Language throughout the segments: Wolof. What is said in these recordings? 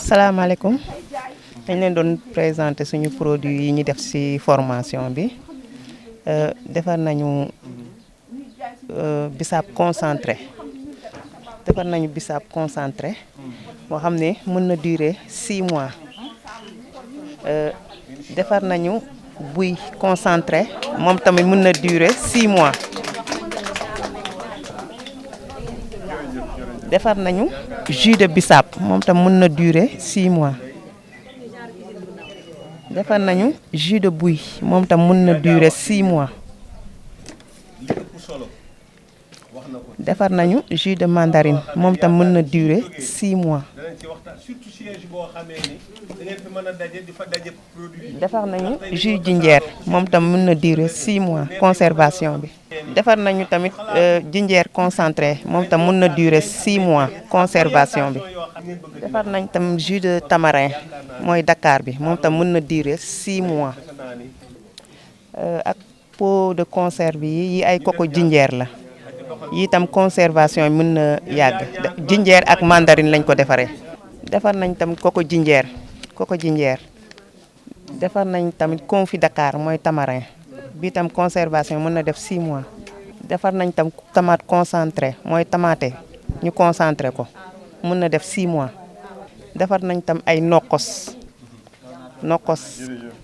salaamaaleykum dañ leen doon présenter suñu produit yi ñu def ci formation bi defar nañu bisaab concentré boo xam ne mën na durer 6 mois defar nañu buy concentré moom tamit mën na durer 6 mois defar nañu jus de bisaab moom tam mën na durer 6 mois defar nañu jus de buy moom tam mën na durer 6 mois defar nañu jus de mandarine moom tam mën na durer 6 mois defar nañu jus jinjeer moom tam mën na durer 6 mois conservation bi defar nañu tamit jinjeer concentré moom tam mën na durer 6 mois conservation bi defar nañ tam jus de tamarin mooy Dakar bi moom tam mën na durer 6 mois ak pot de conserve yi ay coco jinjeer la yi tam conservation yi mën na yàgg jinjeer ak mandarine lañ ko defaree defar nañ tam coco jinjeer defar nañ tamit confit Dakar mooy tamarin bi tam conservation mën na def 6 mois defar nañ tam tomate concentré mooy tomate ñu concentré ko mën na def 6 mois defar nañ tam ay nokkos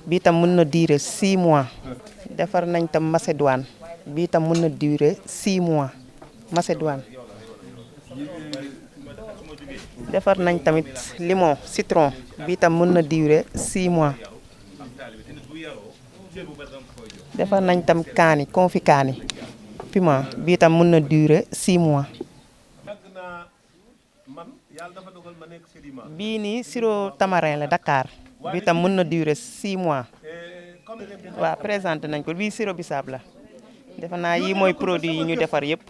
bi tam mën na durer 6 mois defar nañ tam macédoine bi tam mën na durer 6 mois macédoine defar nañ tamit limon citron bi tam mën na durer 6 mois defar nañ tam kaani confit kaani piment bi tam mën na durer 6 mois bii nii sirop tamarin la Dakar bi tam mën na durer 6 mois waaw présenté nañ ko bii sirop bisaab la defe naa yi mooy produit yi ñu defar yëpp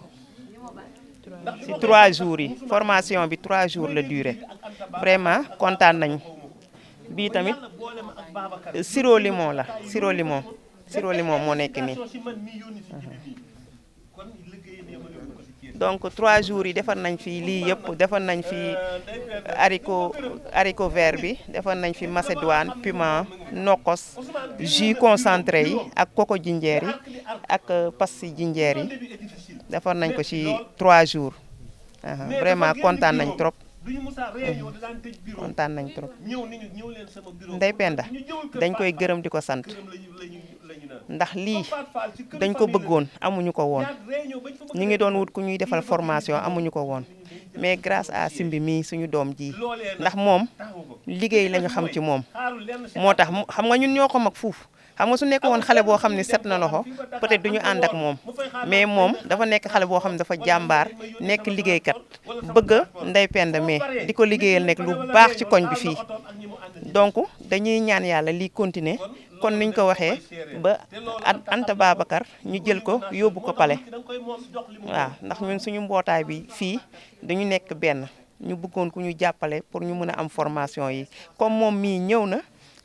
ci 3 jours yi formation bi 3 jours la durée vraiment kontaan nañu bii tamit sirop limon la sirop limon moo nekk nii donc 3 jours yi defar nañ fi lii yëpp defar nañ fi haricot vert bi defar nañ fi macédoine piment nokkos jus concentré yi ak coco jinjeer yi ak pastilles jinjeer yi defar nañ ko ci 3 jours vraiment kontaan nañ trop Ndeye Penda dañ koy gërëm di ko sant ndax lii dañ ko bëggoon amuñu ko woon ñu ngi doon wut ku ñuy defal formation amuñu ko woon mais grâce à Simbi mii suñu doom ji ndax moom liggéey lañu xam ci moom moo tax xam nga ñun ñoo ko mag fuuf xam nga su nekk woon xale boo xam ne set na loxo peut-être duñu ànd ak moom mais moom dafa nekk xale boo xam ne dafa jàmbaar nekk liggéeykat bëgg Ndeye Penda mais di ko liggéeyal nekk lu baax ci koñ bi fii donc dañuy ñaan yàlla lii continuer kon niñ ko waxee ba Anta Babacar ñu jël ko yóbbu ko pale waaw ndax ñun suñu mbootaay bi fii dañu nekk benn ñu bëggoon ku ñu jàppale pour ñu mën a am formation yi comme moom mii ñëw na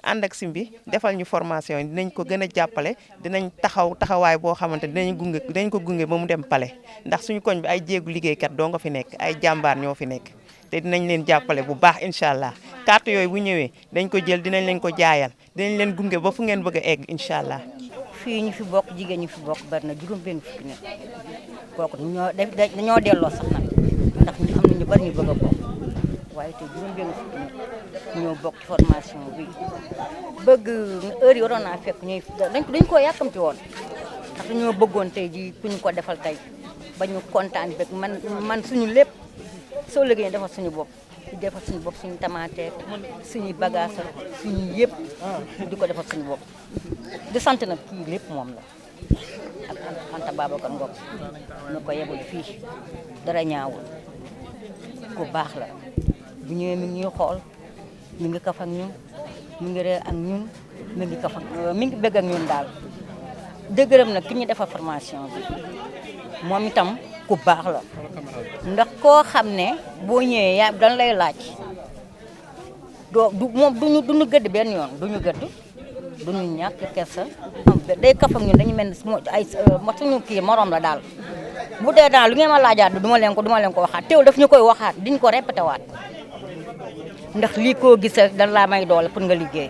ànd ak Simbi defal ñu formation yi dinañ ko gën a jàppale dinañ taxawaay boo xamante dinañ ko gunge ba mu dem pale ndax suñu koñ bi ay jéegu liggéeykat doo nga fi nekk ay jàmbaar ñoo fi nekk te dinañ leen jàppale bu baax incha allah carte yooyu bu ñëwee dañ ko jël dinañ leen ko jaayal dinañ leen gunge ba fu ngeen bëgg a egg incha allah. fii ñu fi bokk jigéen ñu fi bokk bari na juróom-benn fukki nit kooku dañoo delloo sax nag ndax ñu am nañu bari ñu bëgg a bokk waaye te juróom-benn fukki nit ñoo bokk ci formation bi bëgg heure yi waroon naa fekk ñuy dañ koo yàkkamti woon ndax dañoo bëggoon tey ji ku ñu ko defal tey ba ñu kontaan bëgg man suñu lépp soo liggéeyee defal suñu bopp di defal suñu bopp suñu tamaate suñuy bagage suñu yëpp di ko defal suñu bopp di sant nag kii lépp moom la ak Anta Babacar Ngom ñu ko yebul fii dara ñaawul ku baax la bu ñëwee mi ngi ñuy xool mi ngi kaf ak ñun mi ngi ree ak ñun mi ngi bëgg ak ñun daal dëgërëm nag ki ñu defal formation bi moom itam ku baax la ndax koo xam ne boo ñëwee yaa dañ lay laaj moom duñu gëdd benn yoon duñu gëdd duñu ñàkk kersa day kaf ak ñun dañu mel ni ay suñu kii morom la daal bu dee daal lu ngeen ma laajaat duma leen ko waxaat teewul daf ñu koy waxaat diñ ko répété waat ndax lii koo gis rek dan laa may doole pour nga liggéey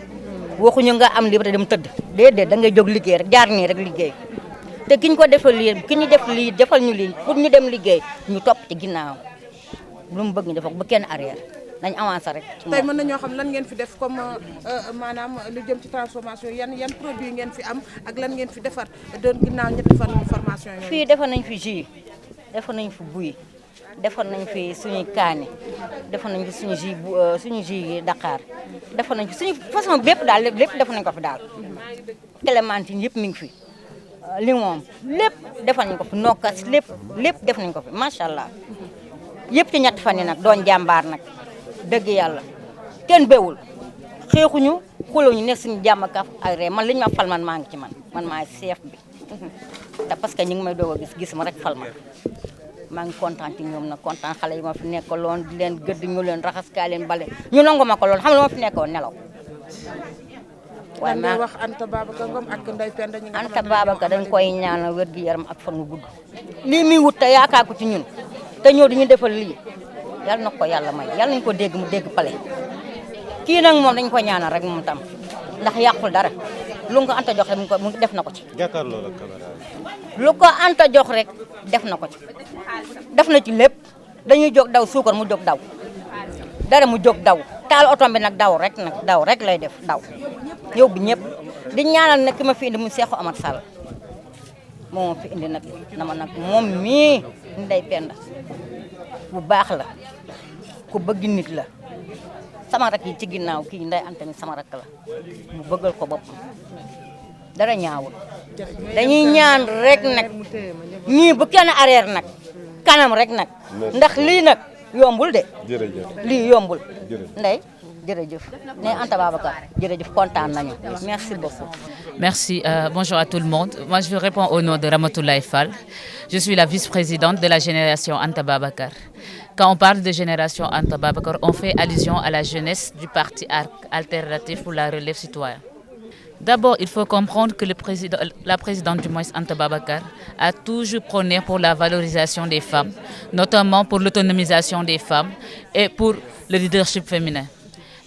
waxuñu nga am liberté dem tëdd déedéet da ngay jóg liggéey rek jaar nii rek liggéey te ki ñu ko defal lii ki ñu def lii defal ñu lii pour ñu dem liggéey ñu topp ci ginnaaw lu mu bëgg ñu def ba kenn arrière nañ avancé rek. tey mën nañoo xam lan ngeen fi def comme maanaam lu jëm ci transformation yan produit ngeen fi am ak lan ngeen fi defar doon ginnaaw ñetti fan formation yooyu. fii defar nañ fi jus defar nañ fi buy defar nañ fi suñuy kaani defar nañ fi suñu jus yi Dakar defar nañ fi suñu façon bépp daal lépp defar nañ ko fi daal clémentine yëpp mi ngi fi limon lépp defar nañ ko fi nokkas lépp def nañ ko fi macha allah yëpp ci ñetti fan yi nag doon jàmbaar nag dëgg yàlla kenn bewul xeexuñu xulawuñu nekk suñu jàmm kaf ak ree man li ñu ma fal man maa ngi ci man maay chef bi te parce que ñu ngi may doog a gis ma rek fal ma maa ngi kontaan ci ñoom nag kontaan xale yi ma fi nekkaloon di leen gëdd ñu leen raxas kaa leen bale ñu nangu ma ko lool xam nga ma fi nekkoon nelaw. waaye maa wax Anta Babacar Ngom ak Ndeye Penda ñi nga Anta Babacar dañ koy ñaanal wér gi yaram ak fan wu gudd lii muy wut te yaakaar ko ci ñun te ñëw di ñu defal lii yàlla na ko yàlla may yàlla nañu ko dégg mu dégg pale kii nag moom dañ ko ñaanal rek moom tam ndax yàqul dara lu ko Anta jox rek mu def na ko ci. jàkkaarloo la caméra lu ko Anta jox rek def na ko ci def na ci lépp dañuy jóg daw suukar mu jóg daw dara mu jóg daw taal oto bi nag daw rek lay def daw ñëw bi ñëpp di ñaanal nag ki ma fi indi mu Seexu Amar Sall moom fi indi nag nama nag moom mii Ndeye Penda bu baax la ku bëgg nit la sama rak yi ci ginnaaw kii Ndeye Anta mi sama rak la mu bëggal ko boppam dara ñaawul dañuy ñaan rek nag nii bu kenn arrière nag kanam rek nag ndax lii nag yombul de lii yombul Ndeye jërëjëf ne Anta Babacar jërëjëf kontaan nañu merci beaucoup. Merci, bonjour à tout le monde. Moi, je réponds au nom de Ramatoulaye Fall. Je suis la vice-présidente de la génération Anta Babacar. Quand on parle de génération Anta Babacar, on fait allusion à la jeunesse du parti alternatif pour la relève citoyenne. D'abord, il faut comprendre que la présidente du moins Anta Babacar a toujours prôné pour la valorisation des femmes, notamment pour l'autonomisation des femmes et pour le leadership féminin.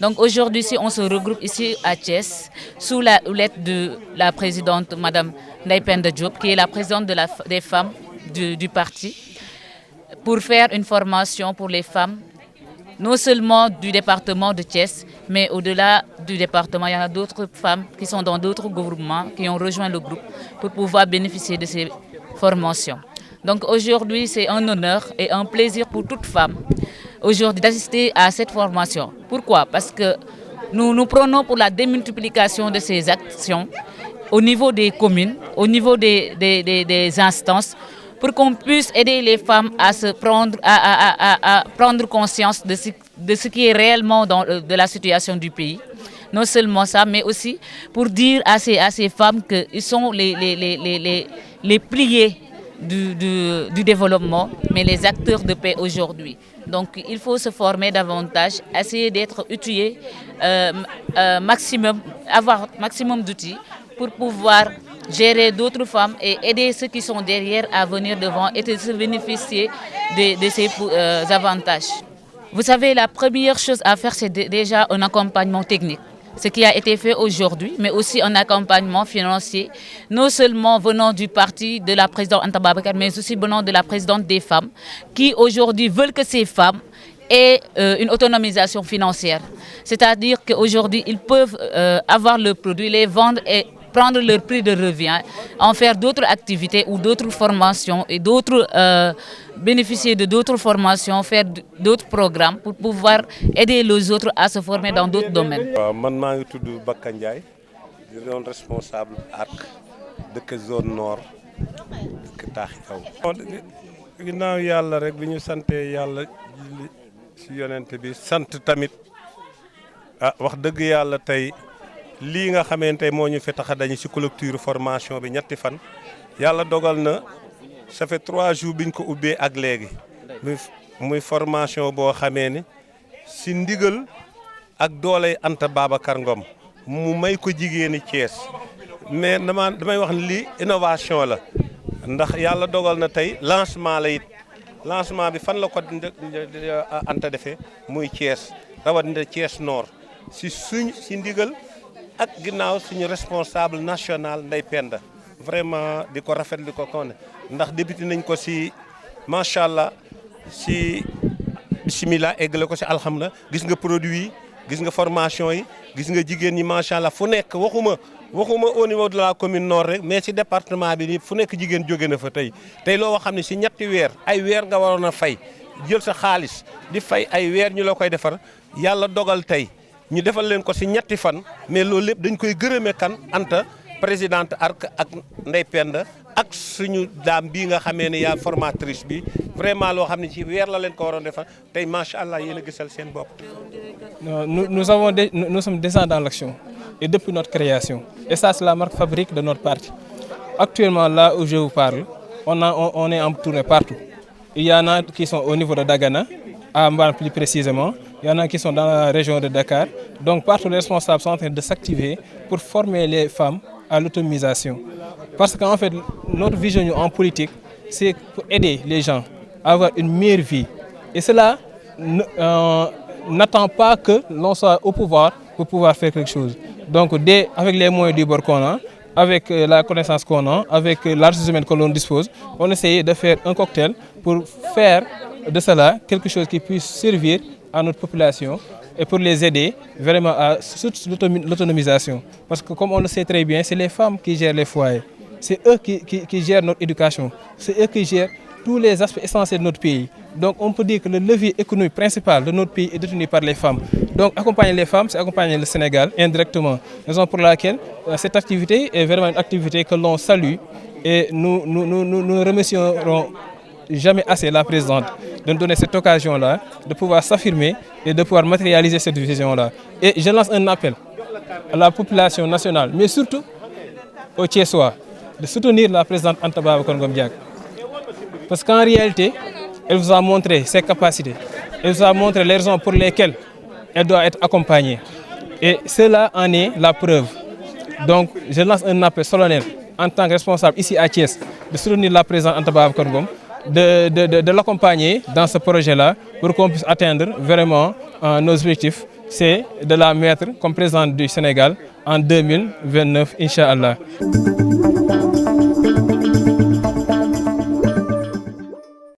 Donc aujourd'hui, si on se regroupe ici à Thiès, sous la houlette de la présidente, Madame Ndeye Penda Diop, qui est la présidente des femmes du parti, pour faire une formation pour les femmes, non seulement du département de Thiès, mais au-delà du département, il y a d'autres femmes qui sont dans d'autres groupements, qui ont rejoint le groupe pour pouvoir bénéficier de ces formations. Donc aujourd'hui, c'est un honneur et un plaisir pour toute femme aujourd'hui d'assister à cette formation. Pourquoi? Parce que nous prenons pour la démultiplication de ces actions au niveau des communes, au niveau des instances, pour qu'on puisse aider les femmes à prendre conscience de ce qui est réellement de la situation du pays. Non seulement ça, mais aussi pour dire à ces femmes qu'ils sont les piliers du développement, mais les acteurs de paix aujourd'hui. Donc il faut se former davantage, essayer d'être outillé, avoir maximum d'outils pour pouvoir gérer d'autres femmes et aider ceux qui sont derrière à venir devant et de se bénéficier de ces avantages. Vous savez, la première chose à faire, c'est déjà un accompagnement technique. Ce qui a été fait aujourd'hui, mais aussi un accompagnement financier, non seulement venant du parti de la présidente Anta Babacar, mais aussi venant de la présidente des femmes, qui aujourd'hui veulent que ces femmes aient une autonomisation financière. C'est-à-dire qu'aujourd'hui, ils peuvent avoir le produit, les vendre et prendre leur prix de revient, en faire d'autres activités ou d'autres formations et bénéficier de d'autres formations, faire d'autres programmes pour pouvoir aider les autres à se former dans d'autres domaines. Je suis Bakka Ndiaye, je suis responsable ARC de zone nord de Taaxi Kaw. Ginnaaw Yàlla rek bi ñu sante Yàlla ci yonent bi sant tamit wax dëgg Yàlla tey lii nga xamante moo ñu fi tax a dañu ci clôture formation bi ñetti fan Yàlla dogal na ça fait 3 jours biñ ko ubbee ak léegi muy formation boo xamee ni ci ndigal ak dooley Anta Babacar Ngom mu may ko jigéeni Thiès mais damay wax ni lii innovation la ndax Yàlla dogal na tey lancement la it lancement bi fan la ko Anta defee muy Thiès rawatina Thiès Nord si ndigal ak ginnaaw suñu responsable national Ndeye Penda vraiment di ko rafetlu ko kon ndax débuté nañ ko si macha allah si bisimilah eggale ko si alhamdulilah gis nga produit yi gis nga formation yi gis nga jigéen ñi macha allah fu nekk waxuma au niveau de la commune nord rek mais si département bi nii fu nekk jigéen jóge na fa tey loo xam ne si ñetti weer ay weer nga waroon a fay jël sa xaalis di fay ay weer ñu la koy defar yàlla dogal tey ñu defal leen ko si ñetti fan mais loolu lépp dañ koy gërëmee kan Anta présidente ARC ak Ndeye Penda ak suñu daam bii nga xamee ne yaa formatrice bi vraiment loo xam ne ci weer la leen ko waroon defar tey macha allah yéen a gisal seen bopp. Nous sommes déjà dans l'action et depuis notre création et ça c'est la marque fabrique de notre parti. Actuellement là où je vous parle, on est en tournée partout. Il y en a qui sont au niveau de Dagana, à Mbane plus précisément. Il y en a qui sont dans la région de Dakar. Donc partout les responsables sont en train de s'activer pour former les femmes à l'autonomisation. Parce qu'en fait, notre vision en politique, c'est pour aider les gens à avoir une meilleure vie. Et cela n'attend pas que l'on soit au pouvoir pour pouvoir faire quelque chose. Donc avec les moyens du bord qu'on a, avec la connaissance qu'on a, avec la ressource humaine que l'on dispose, on essaye de faire un cocktail pour faire de cela quelque chose qui puisse servir à notre population et pour les aider vraiment à l'autonomisation. Parce que comme on le sait très bien, c'est les femmes qui gèrent les foyers. C'est eux qui gèrent notre éducation. C'est eux qui gèrent tous les aspects essentiels de notre pays. Donc on peut dire que le levier économique principal de notre pays est détenu par les femmes. Donc accompagner les femmes, c'est accompagner le Sénégal indirectement. Raison pour laquelle cette activité est vraiment une activité que l'on salue et nous ne remercierons jamais assez la présidente de nous donner cette occasion-là, de pouvoir s'affirmer et de pouvoir matérialiser cette vision-là. Et je lance un appel à la population nationale, mais surtout aux Thiessois, de soutenir la présidente Anta Babacar Ngom Diack. Parce qu'en réalité, elle vous a montré ses capacités, elle vous a montré les raisons pour lesquelles elle doit être accompagnée. Et cela en est la preuve. Donc je lance un appel solennel en tant que responsable ici à Thiès, de soutenir la présidente Anta Babacar Ngom, de l'accompagner dans ce projet-là pour qu'on puisse atteindre vraiment nos objectifs. C'est de la mettre comme présidente du Sénégal en 2029, Inch'Allah.